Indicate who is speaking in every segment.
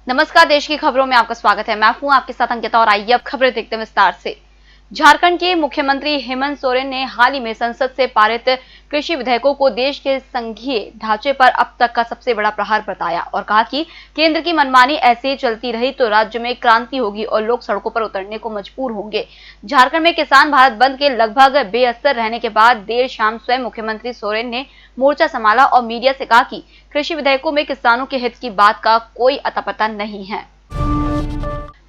Speaker 1: नमस्कार, देश की खबरों में आपका स्वागत है। मैं हूं आपके साथ अंकिता और आइए अब खबरें देखते हैं विस्तार से। झारखंड के मुख्यमंत्री हेमंत सोरेन ने हाल ही में संसद से पारित कृषि विधेयकों को देश के संघीय ढांचे पर अब तक का सबसे बड़ा प्रहार बताया और कहा कि केंद्र की मनमानी ऐसे ही चलती रही तो राज्य में क्रांति होगी और लोग सड़कों पर उतरने को मजबूर होंगे। झारखंड में किसान भारत बंद के लगभग बेअसर रहने के बाद देर शाम स्वयं मुख्यमंत्री सोरेन ने मोर्चा संभाला और मीडिया से कहा कि कृषि विधेयकों में किसानों के हित की बात का कोई अतापता नहीं है।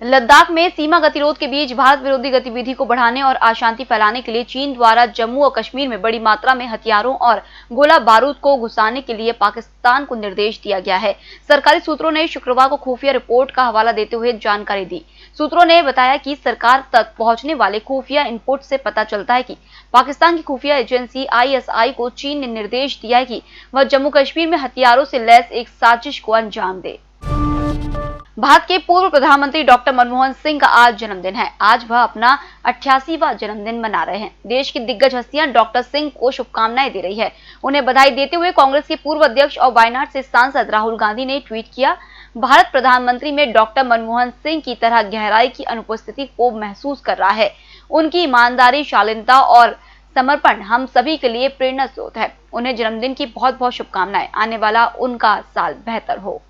Speaker 1: लद्दाख में सीमा गतिरोध के बीच भारत विरोधी गतिविधि को बढ़ाने और अशांति फैलाने के लिए चीन द्वारा जम्मू और कश्मीर में बड़ी मात्रा में हथियारों और गोला बारूद को घुसाने के लिए पाकिस्तान को निर्देश दिया गया है। सरकारी सूत्रों ने शुक्रवार को खुफिया रिपोर्ट का हवाला देते हुए जानकारी दी। सूत्रों ने बताया कि सरकार तक पहुंचने वाले खुफिया इनपुट से पता चलता है कि पाकिस्तान की खुफिया एजेंसी ISI को चीन ने निर्देश दिया है कि वह जम्मू कश्मीर में हथियारों से लैस एक साजिश को अंजाम दे। भारत के पूर्व प्रधानमंत्री डॉक्टर मनमोहन सिंह का आज जन्मदिन है। आज वह अपना 88वां जन्मदिन मना रहे हैं। देश की दिग्गज हस्तियां डॉक्टर सिंह को शुभकामनाएं दे रही है। उन्हें बधाई देते हुए कांग्रेस के पूर्व अध्यक्ष और वायनाड से सांसद राहुल गांधी ने ट्वीट किया, भारत प्रधानमंत्री में डॉक्टर मनमोहन सिंह की तरह गहराई की अनुपस्थिति को महसूस कर रहा है। उनकी ईमानदारी, शालीनता और समर्पण हम सभी के लिए प्रेरणा स्रोत है। उन्हें जन्मदिन की बहुत बहुत शुभकामनाएं। आने वाला उनका साल बेहतर हो।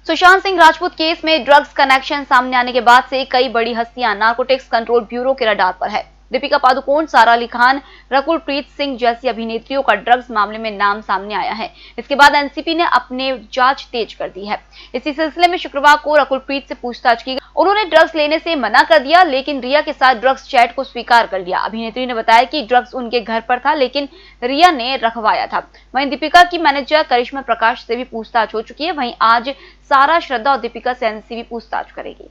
Speaker 1: सुशांत सिंह राजपूत केस में ड्रग्स कनेक्शन सामने आने के बाद से कई बड़ी हस्तियां नार्कोटिक्स कंट्रोल ब्यूरो के रडार पर है। दीपिका पादुकोण, सारा अली खान, रकुल प्रीत सिंह जैसी अभिनेत्रियों का ड्रग्स मामले में नाम सामने आया है। इसके बाद एनसीपी ने अपने जांच तेज कर दी है। इसी सिलसिले में शुक्रवार को रकुल प्रीत से पूछताछ की। उन्होंने ड्रग्स लेने से मना कर दिया, लेकिन रिया के साथ ड्रग्स चैट को स्वीकार कर लिया। अभिनेत्री ने बताया कि ड्रग्स उनके घर पर था, लेकिन रिया ने रखवाया था। वहीं दीपिका की मैनेजर करिश्मा प्रकाश से भी पूछताछ हो चुकी है। वहीं आज सारा, श्रद्धा और दीपिका से एनसीबी पूछताछ करेगी।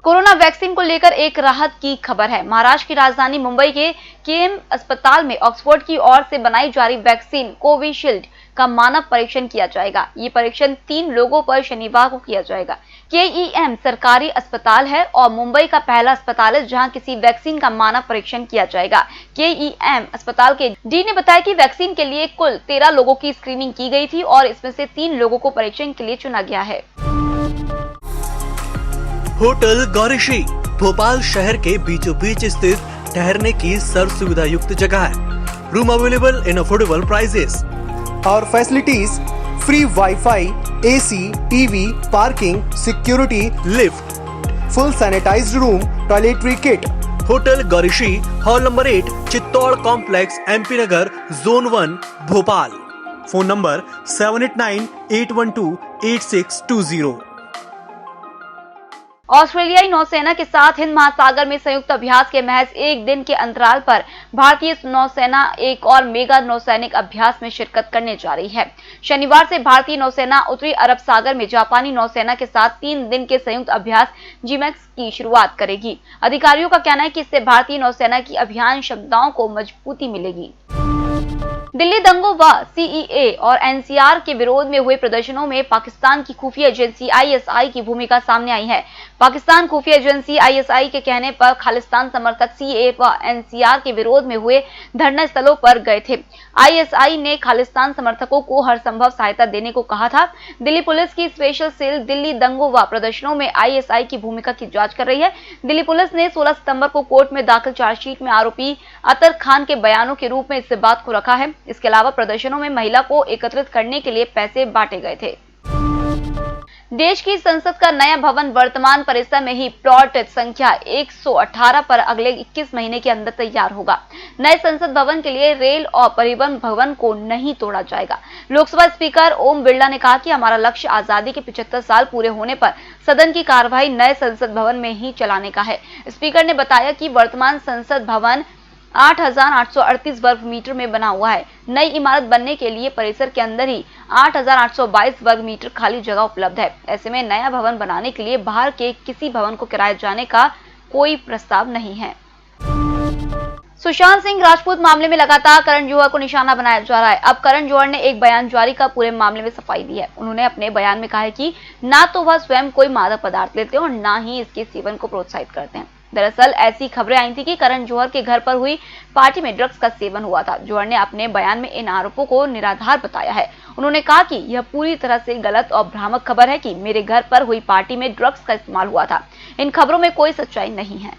Speaker 1: कोरोना वैक्सीन को लेकर एक राहत की खबर है। महाराष्ट्र की राजधानी मुंबई के केएम अस्पताल में ऑक्सफोर्ड की ओर से बनाई जा रही वैक्सीन कोविशील्ड का मानव परीक्षण किया जाएगा। ये परीक्षण 3 लोगों पर शनिवार को किया जाएगा। केईएम सरकारी अस्पताल है और मुंबई का पहला अस्पताल है जहां किसी वैक्सीन का मानव परीक्षण किया जाएगा। केईएम अस्पताल के डी ने बताया कि वैक्सीन के लिए कुल 13 लोगों की स्क्रीनिंग की गई थी और इसमें से 3 लोगों को परीक्षण के लिए चुना गया है।
Speaker 2: होटल गौरीशी भोपाल शहर के बीचों बीच स्थित ठहरने की सर्व सुविधा युक्त जगह है। Room available in affordable prices
Speaker 3: और facilities free WiFi, AC, TV, parking, security,
Speaker 2: lift,
Speaker 3: full sanitised room, toiletry kit.
Speaker 2: Hotel Gaurishi, hall number 8, Chittor complex, MP Nagar, zone 1, Bhopal. Phone number 7898128620।
Speaker 1: ऑस्ट्रेलियाई नौसेना के साथ हिंद महासागर में संयुक्त अभ्यास के महज एक दिन के अंतराल पर भारतीय नौसेना एक और मेगा नौसैनिक अभ्यास में शिरकत करने जा रही है। शनिवार से भारतीय नौसेना उत्तरी अरब सागर में जापानी नौसेना के साथ 3 दिन के संयुक्त अभ्यास जीमैक्स की शुरुआत करेगी। अधिकारियों का कहना है कि इससे भारतीय नौसेना की अभियान क्षमताओं को मजबूती मिलेगी। दिल्ली दंगों व CEA और NCR के विरोध में हुए प्रदर्शनों में पाकिस्तान की खुफिया एजेंसी ISI की भूमिका सामने आई है। पाकिस्तान खुफिया एजेंसी ISI के कहने पर खालिस्तान समर्थक CEA व NCR के विरोध में हुए धरना स्थलों पर गए थे। ISI ने खालिस्तान समर्थकों को हर संभव सहायता देने को कहा था। दिल्ली पुलिस की स्पेशल सेल दिल्ली दंगों व प्रदर्शनों में ISI की भूमिका की जांच कर रही है। दिल्ली पुलिस ने 16 सितंबर को कोर्ट में दाखिल चार्जशीट में आरोपी अतर खान के बयानों के रूप में इस बात को रखा है। इसके अलावा प्रदर्शनों में महिला को एकत्रित करने के लिए पैसे बांटे गए थे। देश की संसद का नया भवन वर्तमान परिसर में ही प्लॉट संख्या 118 पर अगले 21 महीने के अंदर तैयार होगा। नए संसद भवन के लिए रेल और परिवहन भवन को नहीं तोड़ा जाएगा। लोकसभा स्पीकर ओम बिरला ने कहा कि हमारा लक्ष्य आजादी के 75 साल पूरे होने पर सदन की कार्यवाही नए संसद भवन में ही चलाने का है। स्पीकर ने बताया कि वर्तमान संसद भवन 8,838 वर्ग मीटर में बना हुआ है। नई इमारत बनने के लिए परिसर के अंदर ही 8,822 वर्ग मीटर खाली जगह उपलब्ध है। ऐसे में नया भवन बनाने के लिए बाहर के किसी भवन को किराए जाने का कोई प्रस्ताव नहीं है। सुशांत सिंह राजपूत मामले में लगातार करण जौहर को निशाना बनाया जा रहा है। अब करण जौहर ने एक बयान जारी कर पूरे मामले में सफाई दी है। उन्होंने अपने बयान में कहा है कि ना तो वह स्वयं कोई मादक पदार्थ लेते हैं और ना ही इसके सेवन को प्रोत्साहित करते हैं। दरअसल ऐसी खबरें आई थी कि करण जौहर के घर पर हुई पार्टी में ड्रग्स का सेवन हुआ था। जौहर ने अपने बयान में इन आरोपों को निराधार बताया है। उन्होंने कहा कि यह पूरी तरह से गलत और भ्रामक खबर है कि मेरे घर पर हुई पार्टी में ड्रग्स का इस्तेमाल हुआ था। इन खबरों में कोई सच्चाई नहीं है।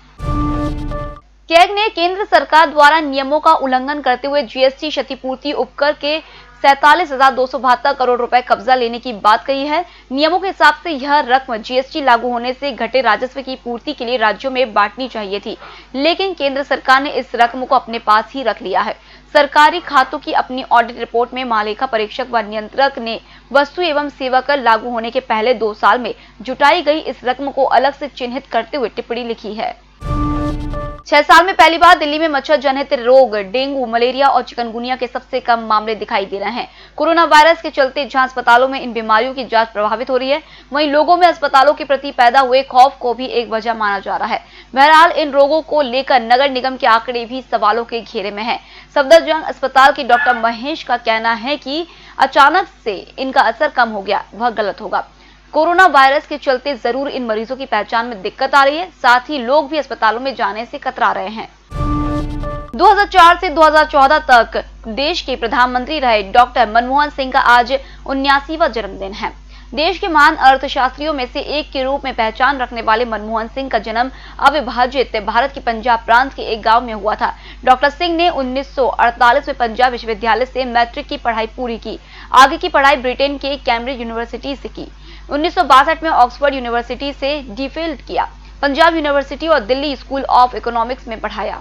Speaker 1: कैग ने केंद्र सरकार द्वारा नियमों का उल्लंघन करते हुए जीएसटी क्षतिपूर्ति उपकर के 47,272 करोड़ रुपए कब्जा लेने की बात कही है। नियमों के हिसाब से यह रकम जीएसटी लागू होने से घटे राजस्व की पूर्ति के लिए राज्यों में बांटनी चाहिए थी, लेकिन केंद्र सरकार ने इस रकम को अपने पास ही रख लिया है। सरकारी खातों की अपनी ऑडिट रिपोर्ट में महालेखा परीक्षक व नियंत्रक ने वस्तु एवं सेवा कर लागू होने के पहले 2 साल में जुटाई गई इस रकम को अलग से चिन्हित करते हुए टिप्पणी लिखी है। 6 साल में पहली बार दिल्ली में मच्छर जनित रोग डेंगू, मलेरिया और चिकनगुनिया के सबसे कम मामले दिखाई दे रहे हैं। कोरोना वायरस के चलते जहां अस्पतालों में इन बीमारियों की जांच प्रभावित हो रही है, वहीं लोगों में अस्पतालों के प्रति पैदा हुए खौफ को भी एक वजह माना जा रहा है। बहरहाल इन रोगों को लेकर नगर निगम के आंकड़े भी सवालों के घेरे में हैं। सफदरजंग अस्पताल के डॉक्टर महेश का कहना है कि अचानक से इनका असर कम हो गया, वह गलत होगा। कोरोना वायरस के चलते जरूर इन मरीजों की पहचान में दिक्कत आ रही है, साथ ही लोग भी अस्पतालों में जाने से कतरा रहे हैं। 2004 से 2014 तक देश के प्रधानमंत्री रहे डॉक्टर मनमोहन सिंह का आज 79वां जन्मदिन है। देश के महान अर्थशास्त्रियों में से एक के रूप में पहचान रखने वाले मनमोहन सिंह का जन्म अविभाजित भारत के पंजाब प्रांत के एक गांव में हुआ था। डॉक्टर सिंह ने 1948 में पंजाब विश्वविद्यालय से मैट्रिक की पढ़ाई पूरी की। आगे की पढ़ाई ब्रिटेन के कैम्ब्रिज यूनिवर्सिटी से की। 1962 में ऑक्सफोर्ड यूनिवर्सिटी से डीफिल किया। पंजाब यूनिवर्सिटी और दिल्ली स्कूल ऑफ इकोनॉमिक्स में पढ़ाया।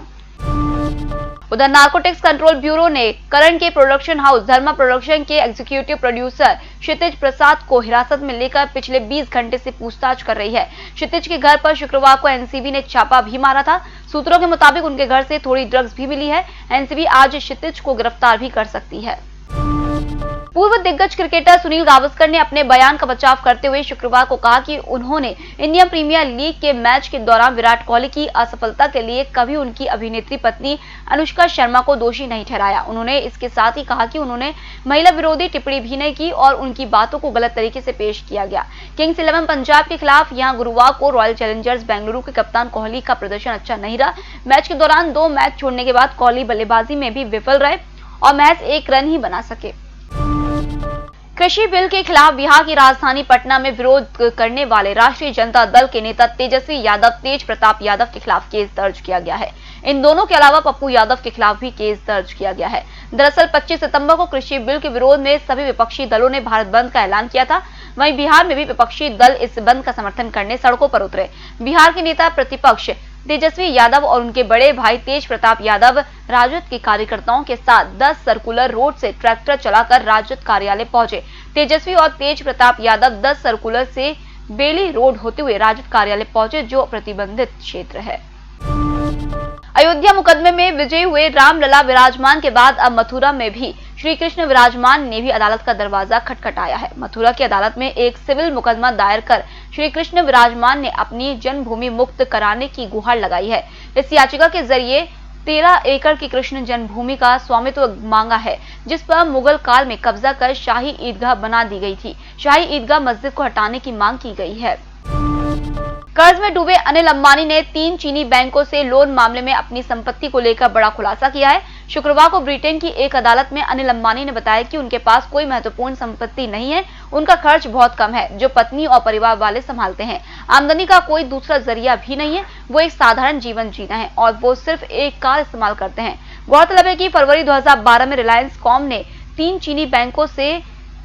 Speaker 1: उधर नार्कोटिक्स कंट्रोल ब्यूरो ने करण के प्रोडक्शन हाउस धर्मा प्रोडक्शन के एग्जीक्यूटिव प्रोड्यूसर क्षितिज प्रसाद को हिरासत में लेकर पिछले 20 घंटे से पूछताछ कर रही है। क्षितिज के घर पर शुक्रवार को एनसीबी ने छापा भी मारा था। सूत्रों के मुताबिक उनके घर से थोड़ी ड्रग्स भी मिली है। एनसीबी आज क्षितिज को गिरफ्तार भी कर सकती है। पूर्व दिग्गज क्रिकेटर सुनील गावस्कर ने अपने बयान का बचाव करते हुए शुक्रवार को कहा कि उन्होंने इंडियन प्रीमियर लीग के मैच के दौरान विराट कोहली की असफलता के लिए कभी उनकी अभिनेत्री पत्नी अनुष्का शर्मा को दोषी नहीं ठहराया। उन्होंने इसके साथ ही कहा कि उन्होंने महिला विरोधी टिप्पणी भी नहीं की और उनकी बातों को गलत तरीके से पेश किया गया। किंग्स 11 पंजाब के खिलाफ यहां गुरुवार को रॉयल चैलेंजर्स बेंगलुरु के कप्तान कोहली का प्रदर्शन अच्छा नहीं रहा। मैच के दौरान 2 मैच छोड़ने के बाद कोहली बल्लेबाजी में भी विफल रहे और मैच 1 रन ही बना सके। कृषि बिल के खिलाफ बिहार की राजधानी पटना में विरोध करने वाले राष्ट्रीय जनता दल के नेता तेजस्वी यादव, तेज प्रताप यादव के खिलाफ केस दर्ज किया गया है। इन दोनों के अलावा पप्पू यादव के खिलाफ भी केस दर्ज किया गया है। दरअसल 25 सितंबर को कृषि बिल के विरोध में सभी विपक्षी दलों ने भारत बंद का ऐलान किया था। वहीं बिहार में भी विपक्षी दल इस बंद का समर्थन करने सड़कों पर उतरे। बिहार के नेता प्रतिपक्ष तेजस्वी यादव और उनके बड़े भाई तेज प्रताप यादव राजद के कार्यकर्ताओं के साथ 10 सर्कुलर रोड से ट्रैक्टर चलाकर राजद कार्यालय पहुंचे। तेजस्वी और तेज प्रताप यादव 10 सर्कुलर से बेली रोड होते हुए राजद कार्यालय पहुंचे, जो प्रतिबंधित क्षेत्र है। अयोध्या मुकदमे में विजयी हुए रामलला विराजमान के बाद अब मथुरा में भी श्री कृष्ण विराजमान ने भी अदालत का दरवाजा खटखटाया है। मथुरा की अदालत में एक सिविल मुकदमा दायर कर श्री कृष्ण विराजमान ने अपनी जन्मभूमि मुक्त कराने की गुहार लगाई है। इस याचिका के जरिए 13 एकड़ की कृष्ण जन्मभूमि का स्वामित्व मांगा है, जिस पर मुगल काल में कब्जा कर शाही ईदगाह बना दी गई थी। शाही ईदगाह मस्जिद को हटाने की मांग की गई है। कर्ज में डूबे अनिल अंबानी ने 3 चीनी बैंकों से लोन मामले में अपनी संपत्ति को लेकर बड़ा खुलासा किया है। शुक्रवार को ब्रिटेन की एक अदालत में अनिल अंबानी ने बताया कि उनके पास कोई महत्वपूर्ण संपत्ति नहीं है। उनका खर्च बहुत कम है, जो पत्नी और परिवार वाले संभालते हैं। आमदनी का कोई दूसरा जरिया भी नहीं है। वो एक साधारण जीवन जीना है और वो सिर्फ एक कार इस्तेमाल करते हैं। गौरतलब है कि फरवरी 2012 में रिलायंस कॉम ने 3 चीनी बैंकों से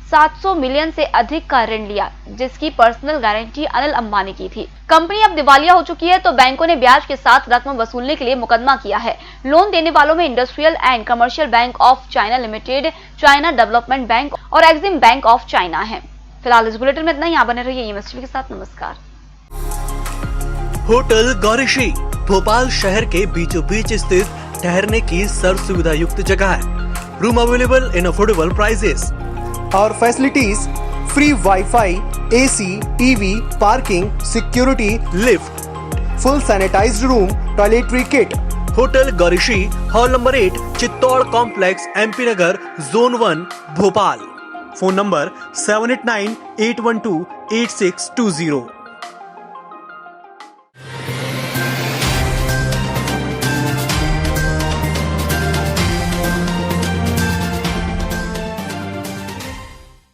Speaker 1: 700 मिलियन से अधिक का ऋण लिया, जिसकी पर्सनल गारंटी अनिल अंबानी की थी। कंपनी अब दिवालिया हो चुकी है, तो बैंकों ने ब्याज के साथ रकम वसूलने के लिए मुकदमा किया है। लोन देने वालों में industrial and commercial bank of China limited, China development bank और एक्सिम बैंक ऑफ चाइना है। फिलहाल इस बुलेटिन में इतना ही। आप बने रहिए एमएसटीवी के साथ। नमस्कार।
Speaker 2: होटल गौरीश्री भोपाल शहर के बीचों बीच स्थित ठहरने की सर्व सुविधा युक्त जगह है। Room available in affordable prices
Speaker 3: और facilities free WiFi, AC, TV, parking, security,
Speaker 2: lift,
Speaker 3: full sanitised room, toiletry kit.
Speaker 2: Hotel Gaurishree, hall number 8, Chittor complex, MP Nagar, zone 1, Bhopal. Phone number 7898128620।